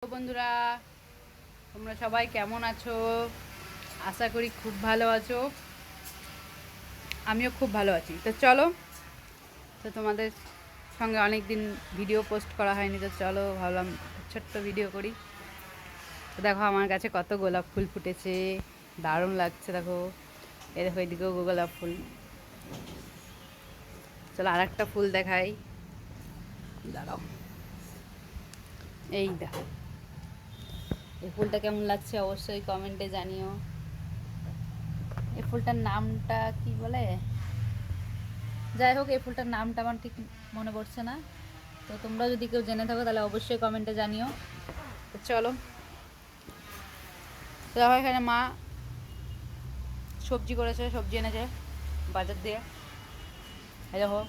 বন্ধুরা, তোমরা সবাই কেমন আছো? আশা করি খুব ভালো আছো। আমিও খুব ভালো আছি। তো চলো, তো তোমাদের সঙ্গে অনেক দিন ভিডিও পোস্ট করা হয়নি, তো চলো ভাবলাম ছোট্ট ভিডিও করি। তো দেখো আমার কাছে কত গোলাপ ফুল ফুটেছে, দারুণ লাগছে। দেখো এই দেখো, এদিকেও গোলাপ ফুল। চলো আর একটা ফুল দেখাই, দাঁড়াও। এই দেখো, এই ফুলটা কেমন লাগছে অবশ্যই কমেন্টে জানিও। এই ফুলটার নামটা কি বলে, যাই হোক, এই ফুলটার নামটা আমার ঠিক মনে পড়ছে না। তো তোমরা যদি কেউ জেনে থাকো তাহলে অবশ্যই কমেন্টে জানিও। তো চলো, তো দেখো এখানে মা সবজি করেছে, সবজি এনেছে বাজার দিয়ে। এই দেখো,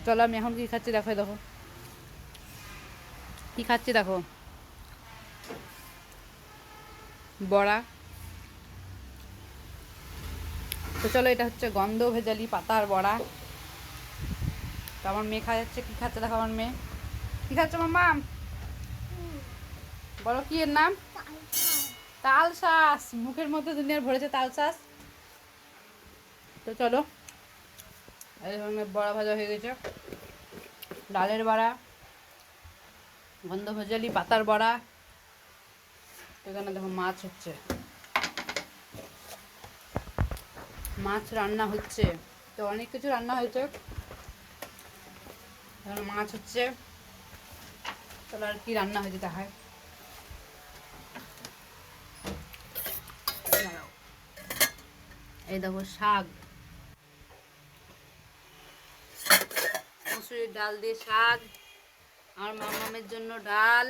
চলো আমি এখন কী খাচ্ছি দেখো। দেখো কী খাচ্ছি, দেখো বড়া। তো চলো, এটা হচ্ছে গন্ধ ভেজালি পাতার বড়া। তো আমার মেয়ে খাওয়া যাচ্ছে, কী খাচ্ছে দেখো আমার মেয়ে। কী খাচ্ছে মাম্মা? বলো কি এর নাম? তাল শাঁস। মুখের মধ্যে দুনিয়ার ভরেছে তাল শাঁস। তো চলো, এই ধরনের বড়া ভাজা হয়ে গেছে, ডালের বড়া, গন্ধ ভেজালি পাতার বড়া। এখানে দেখো মাছ হচ্ছে, মাছ রান্না হচ্ছে। তো অনেক কিছু রান্না হয়েছে, এখন মাছ হচ্ছে। চলো আর কি রান্না হয়েছে দেখায়। এই দেখো শাক, মুসুরির ডাল দিয়ে শাক। আমার মামামের জন্য ডাল,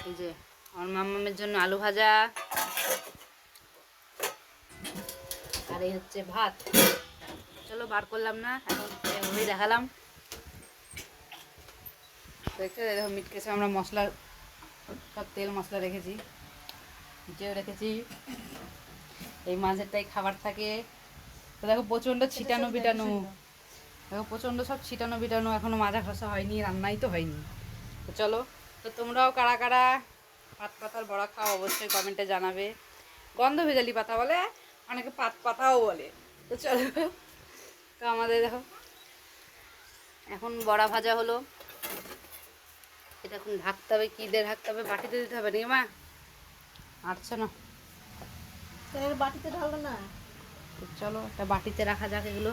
এই যে আমার মামামের জন্য আলু ভাজা, আর এই হচ্ছে ভাত। চলো বার করলাম না, এখন এভাবেই দেখালাম। দেখতে দেখো মিট কেসে আমরা মশলা, সব তেল মশলা রেখেছি, নিচেও রেখেছি। এই মাঝেরটাই খাবার থাকে। তো দেখো প্রচণ্ড ছিটানো বিটানো, দেখো প্রচণ্ড সব ছিটানো বিটানো, এখনও মাজা ঘষা হয়নি, রান্নাই তো হয়নি। তো চলো, তো তোমরাও কারা কারা পাত পাতার বড়া খাও অবশ্যই কমেন্টে জানাবে। গন্ধ ভেজালি পাতা বলে, অনেকে পাত পাতাও বলে। তো চলো, তো আমাদের দেখো এখন বড়া ভাজা হলো। এটা এখন ঢাকতে হবে, কী দিয়ে ঢাকতে হবে? বাটিতে দিতে হবে নাকি মা? আচ্ছা না, বাটিতে ঢালো না। তো চলো একটা বাটিতে রাখা যাক এগুলো।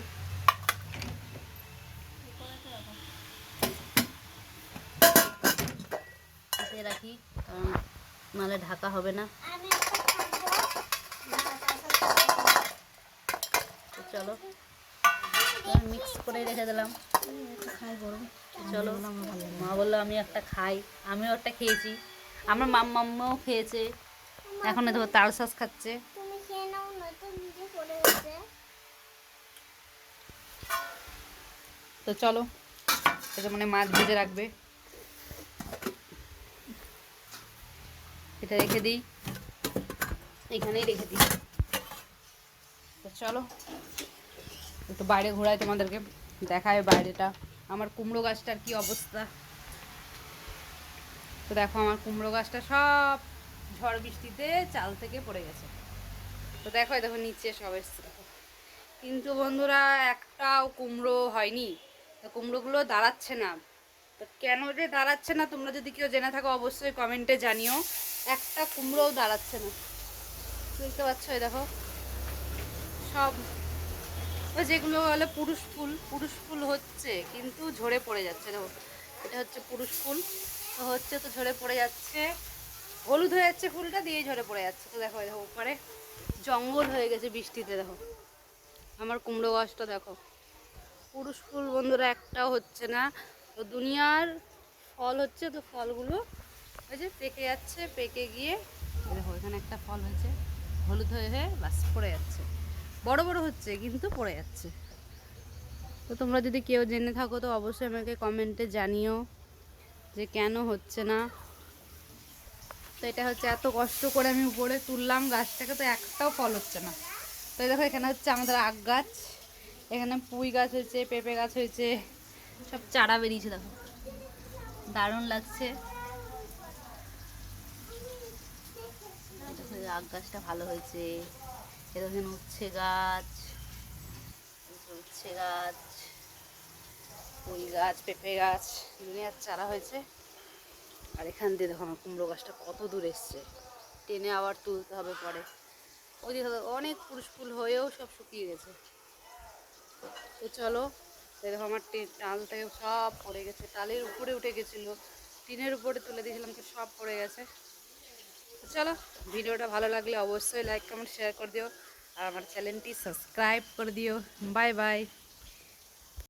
রাখি, কারণ নাহলে ঢাকা হবে না। তো চলো মিক্স করে রেখে দিলাম। চলো, মা বললো আমি একটা খাই, আমিও একটা খেয়েছি, আমার মাম্মাও খেয়েছে। এখন দেখো তাল শাঁস খাচ্ছে। তো চলো, এটা মানে মাছ ভেজে রাখবে, এটা রেখে দিই, এখানেই রেখে দিই। তো চলো একটু বাইরে ঘোরাই, তোমাদেরকে দেখায় বাইরেটা, আমার কুমড়ো গাছটার কি অবস্থা। তো দেখো আমার কুমড়ো গাছটা সব ঝড় বৃষ্টিতে চাল থেকে পড়ে গেছে। তো দেখো দেখো নিচে সব এসছে দেখো, কিন্তু বন্ধুরা একটাও কুমড়ো হয়নি। তো কুমড়োগুলো দাঁড়াচ্ছে না। তো কেন যে দাঁড়াচ্ছে না, তোমরা যদি কেউ জেনে থাকো অবশ্যই কমেন্টে জানিও। একটা কুমড়োও দাঁড়াচ্ছে না, বুঝতে পারছো? এই দেখো সব ওই যেগুলো বলে পুরুষ ফুল হচ্ছে, কিন্তু ঝরে পড়ে যাচ্ছে। দেখো এটা হচ্ছে পুরুষ ফুল, তো হচ্ছে তো ঝরে পড়ে যাচ্ছে, হলুদ হয়ে যাচ্ছে ফুলটা, দিয়েই ঝরে পড়ে যাচ্ছে। তো দেখো দেখো উপরে জঙ্গল হয়ে গেছে বৃষ্টিতে। দেখো আমার কুমড়ো গাছটা দেখো, পুরুষ ফুল বন্ধুরা একটাও হচ্ছে না। তো দুনিয়ার ফল হচ্ছে, তো ফলগুলো ওই যে পেকে যাচ্ছে, পেকে গিয়ে দেখো এখানে একটা ফল হয়েছে, হলুদ হয়ে হয়ে বাস পড়ে যাচ্ছে। বড় বড় হচ্ছে কিন্তু পড়ে যাচ্ছে। তো তোমরা যদি কেউ জেনে থাকো তো অবশ্যই আমাকে কমেন্টে জানিও যে কেন হচ্ছে না। তো এটা হচ্ছে এত কষ্ট করে আমি উপরে তুললাম গাছটাকে, তো একটাও ফল হচ্ছে না। তো দেখো এখানে হচ্ছে আমাদের আখ গাছ, এখানে পুঁই গাছ হয়েছে, পেঁপে গাছ হয়েছে, সব চারা বেরিয়েছে দেখো, দারুণ লাগছে। আখ গাছটা ভালো হয়েছে। এরকম উচ্ছে গাছ, উচ্ছে গাছ, ফুল গাছ, পেঁপে গাছ, দুনিয়ার চারা হয়েছে। আর এখান দিয়ে দেখো আমার কুমড়ো গাছটা কত দূর এসছে, টেনে আবার তুলতে হবে পরে। ওই দিকে অনেক পুরুষ ফুল হয়েও সব শুকিয়ে গেছে। তো চলো, দেখো আমার টাল থেকে সব পড়ে গেছে, টালের উপরে উঠে গেছিলো, টিনের উপরে তুলে দিয়েছিলাম তো সব পড়ে গেছে। তো চলো, ভিডিওটা ভালো লাগলে অবশ্যই লাইক কমেন্ট শেয়ার করে দিও, আর আমার চ্যানেলটি সাবস্ক্রাইব করে দিও। Bye bye.